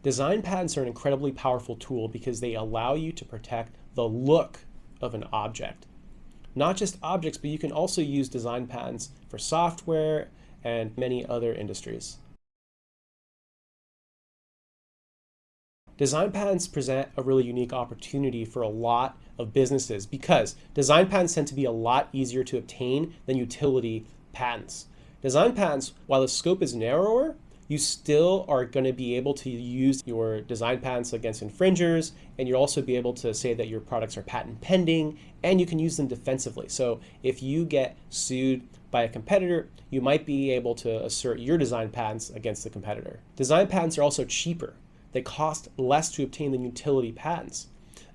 Design patents are an incredibly powerful tool because they allow you to protect the look of an object. Not just objects, but you can also use design patents for software and many other industries. Design patents present a really unique opportunity for a lot of businesses because design patents tend to be a lot easier to obtain than utility patents. Design patents, while the scope is narrower, you still are going to be able to use your design patents against infringers, and you'll also be able to say that your products are patent pending, and you can use them defensively. So if you get sued by a competitor, you might be able to assert your design patents against the competitor. Design patents are also cheaper. They cost less to obtain than utility patents.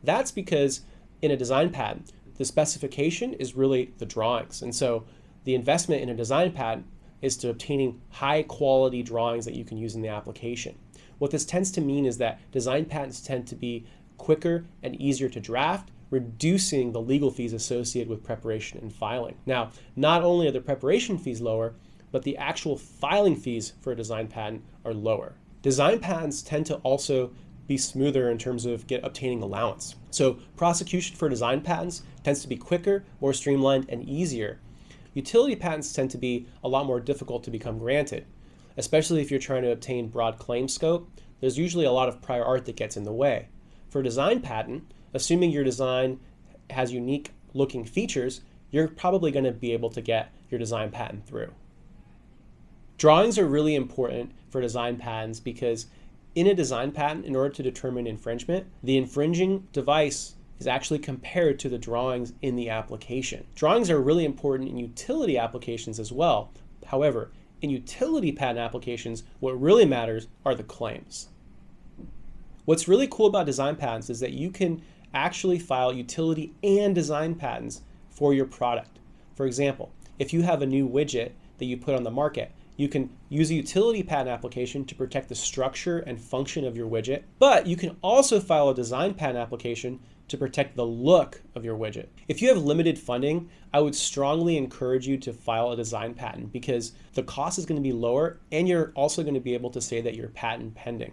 That's because in a design patent, the specification is really the drawings. And so the investment in a design patent is to obtaining high quality drawings that you can use in the application. What this tends to mean is that design patents tend to be quicker and easier to draft, reducing the legal fees associated with preparation and filing. Now, not only are the preparation fees lower, but the actual filing fees for a design patent are lower. Design patents tend to also be smoother in terms of obtaining allowance. So prosecution for design patents tends to be quicker, more streamlined, and easier. Utility patents tend to be a lot more difficult to become granted, especially if you're trying to obtain broad claim scope. There's usually a lot of prior art that gets in the way. For a design patent, assuming your design has unique looking features, you're probably going to be able to get your design patent through. Drawings are really important for design patents because in a design patent, in order to determine infringement, the infringing device is actually compared to the drawings in the application. Drawings are really important in utility applications as well. However, in utility patent applications, what really matters are the claims. What's really cool about design patents is that you can actually file utility and design patents for your product. For example, if you have a new widget that you put on the market, you can use a utility patent application to protect the structure and function of your widget, but you can also file a design patent application to protect the look of your widget. If you have limited funding, I would strongly encourage you to file a design patent because the cost is going to be lower and you're also going to be able to say that you're patent pending.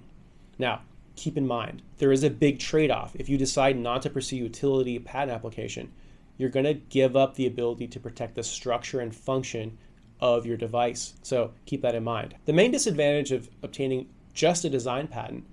Now, keep in mind, there is a big trade-off. If you decide not to pursue utility patent application, you're going to give up the ability to protect the structure and function of your device. So keep that in mind. The main disadvantage of obtaining just a design patent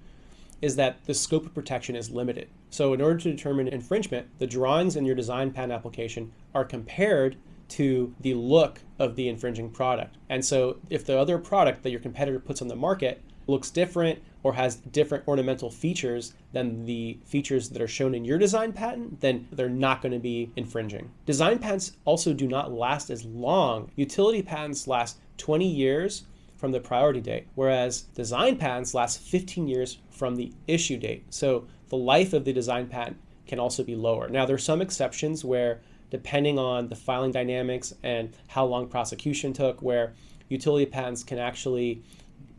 is that the scope of protection is limited. So in order to determine infringement, the drawings in your design patent application are compared to the look of the infringing product. And so if the other product that your competitor puts on the market looks different or has different ornamental features than the features that are shown in your design patent, then they're not going to be infringing. Design patents also do not last as long. Utility patents last 20 years from the priority date, whereas design patents last 15 years from the issue date. So the life of the design patent can also be lower. Now, there are some exceptions where, depending on the filing dynamics and how long prosecution took, where utility patents can actually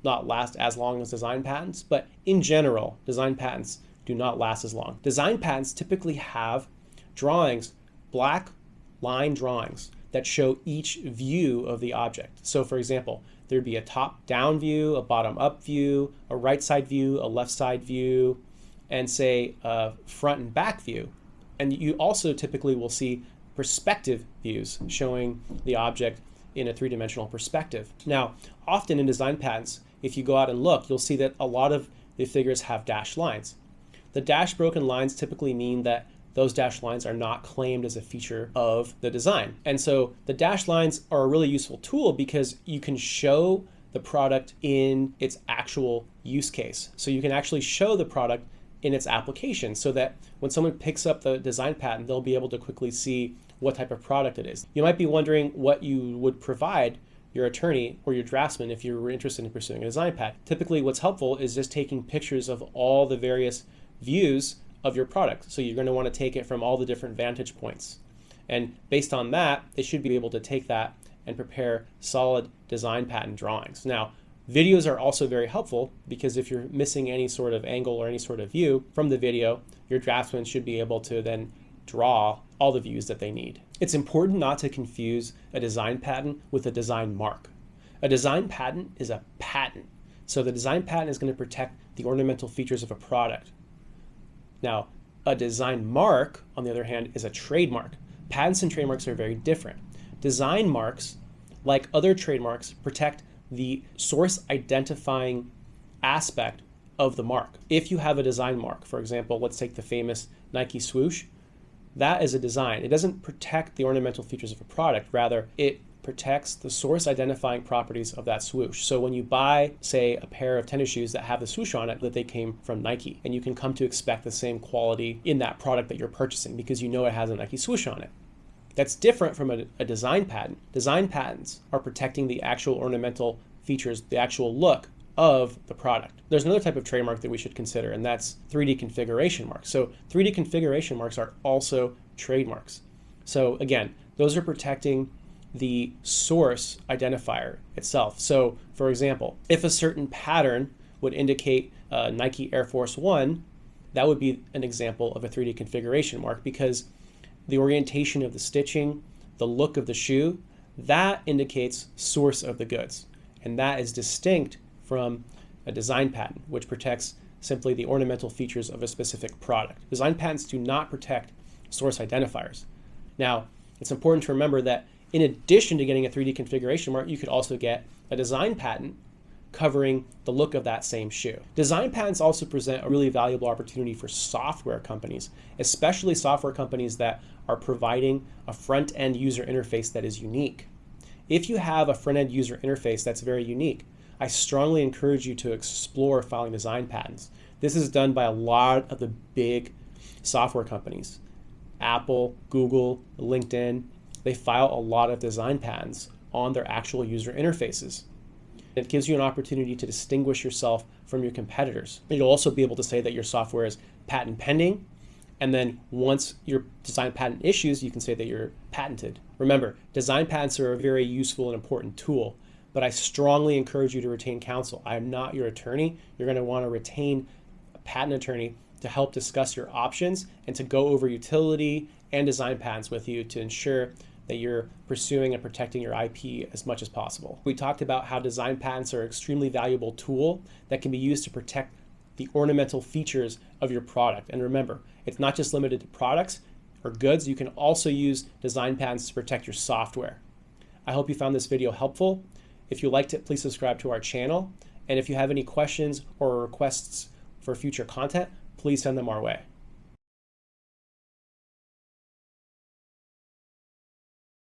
not last as long as design patents, but in general, design patents do not last as long. Design patents typically have drawings, black line drawings that show each view of the object. So for example, there'd be a top-down view, a bottom-up view, a right side view, a left side view, and say a front and back view. And you also typically will see perspective views showing the object in a three-dimensional perspective. Now, often in design patents, if you go out and look, you'll see that a lot of the figures have dashed lines. The dashed broken lines typically mean that those dashed lines are not claimed as a feature of the design. And so the dashed lines are a really useful tool because you can show the product in its actual use case. So you can actually show the product in its application so that when someone picks up the design patent, they'll be able to quickly see what type of product it is. You might be wondering what you would provide your attorney or your draftsman if you were interested in pursuing a design patent. Typically what's helpful is just taking pictures of all the various views of your product. So you're going to want to take it from all the different vantage points. And based on that, they should be able to take that and prepare solid design patent drawings. Now, videos are also very helpful because if you're missing any sort of angle or any sort of view from the video, your draftsman should be able to then draw all the views that they need. It's important not to confuse a design patent with a design mark. A design patent is a patent. So the design patent is going to protect the ornamental features of a product. Now, a design mark, on the other hand, is a trademark. Patents and trademarks are very different. Design marks, like other trademarks, protect the source identifying aspect of the mark. If you have a design mark, for example, let's take the famous Nike swoosh, that is a design. It doesn't protect the ornamental features of a product, rather it protects the source identifying properties of that swoosh. So when you buy, say, a pair of tennis shoes that have the swoosh on it, that they came from Nike, and you can come to expect the same quality in that product that you're purchasing because you know it has a Nike swoosh on it. That's different from a design patent. Design patents are protecting the actual ornamental features, the actual look of the product. There's another type of trademark that we should consider, and that's 3D configuration marks. So 3D configuration marks are also trademarks. So again, those are protecting the source identifier itself. So for example, if a certain pattern would indicate Nike Air Force One, that would be an example of a 3D configuration mark because the orientation of the stitching, the look of the shoe, that indicates source of the goods. And that is distinct from a design patent, which protects simply the ornamental features of a specific product. Design patents do not protect source identifiers. Now, it's important to remember that in addition to getting a 3D configuration mark, you could also get a design patent covering the look of that same shoe. Design patents also present a really valuable opportunity for software companies, especially software companies that are providing a front-end user interface that is unique. If you have a front-end user interface that's very unique, I strongly encourage you to explore filing design patents. This is done by a lot of the big software companies. Apple, Google, LinkedIn, they file a lot of design patents on their actual user interfaces. It gives you an opportunity to distinguish yourself from your competitors. You'll also be able to say that your software is patent pending, and then once your design patent issues, you can say that you're patented. Remember, design patents are a very useful and important tool, but I strongly encourage you to retain counsel. I am not your attorney. You're going to want to retain a patent attorney to help discuss your options and to go over utility and design patents with you to ensure that you're pursuing and protecting your IP as much as possible. We talked about how design patents are an extremely valuable tool that can be used to protect the ornamental features of your product. And remember, it's not just limited to products or goods. You can also use design patents to protect your software. I hope you found this video helpful. If you liked it, please subscribe to our channel. And if you have any questions or requests for future content, please send them our way.